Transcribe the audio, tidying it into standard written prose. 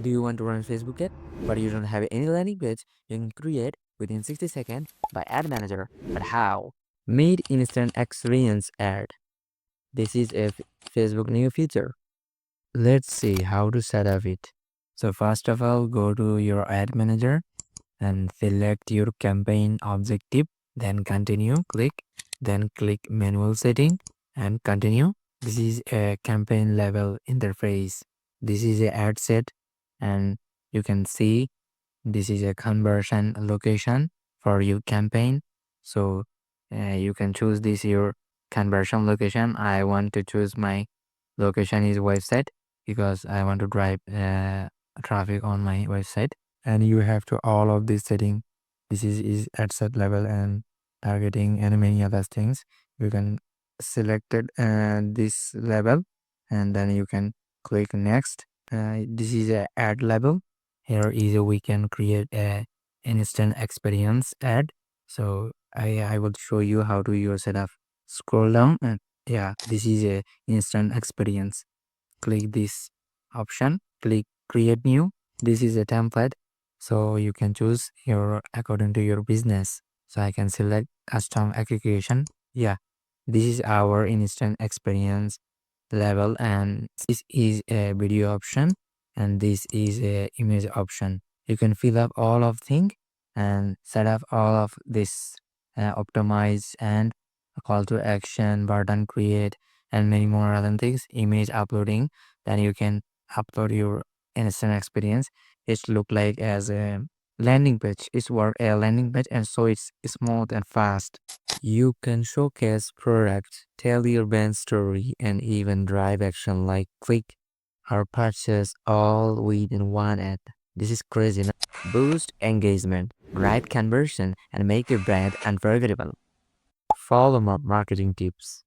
Do you want to run Facebook ad, but you don't have any landing page you can create within 60 seconds by Ad Manager? But how? Made instant experience ad. This is a Facebook new feature. Let's see how to set up it. So first of all, go to your Ad Manager and select your campaign objective, then continue, then click manual setting and continue. This is a campaign level interface. This is a ad set, and you can see this is a conversion location for your campaign. So you can choose this your conversion location. I want to choose my location is website because I want to drive traffic on my website. And you have to all of this setting. This is at set level and targeting and many other things. You can select it this level, and then you can click next. This is a ad level. Here is we can create a instant experience ad. So I will show you how to use it up. Scroll down and yeah, this is a instant experience. Click this option, click create new. This is a template, so you can choose your according to your business. So I can select custom aggregation. Yeah, this is our instant experience level, and this is a video option, and this is a image option. You can fill up all of thing and set up all of this, optimize and a call to action button create and many more other things, image uploading. Then you can upload your instant experience. It look like as a landing page. It's work a landing page, and so it's smooth and fast. You can showcase products, tell your brand story, and even drive action like click or purchase all within one ad. This is crazy. No? Boost engagement, drive conversion, and make your brand unforgettable. Follow my marketing tips.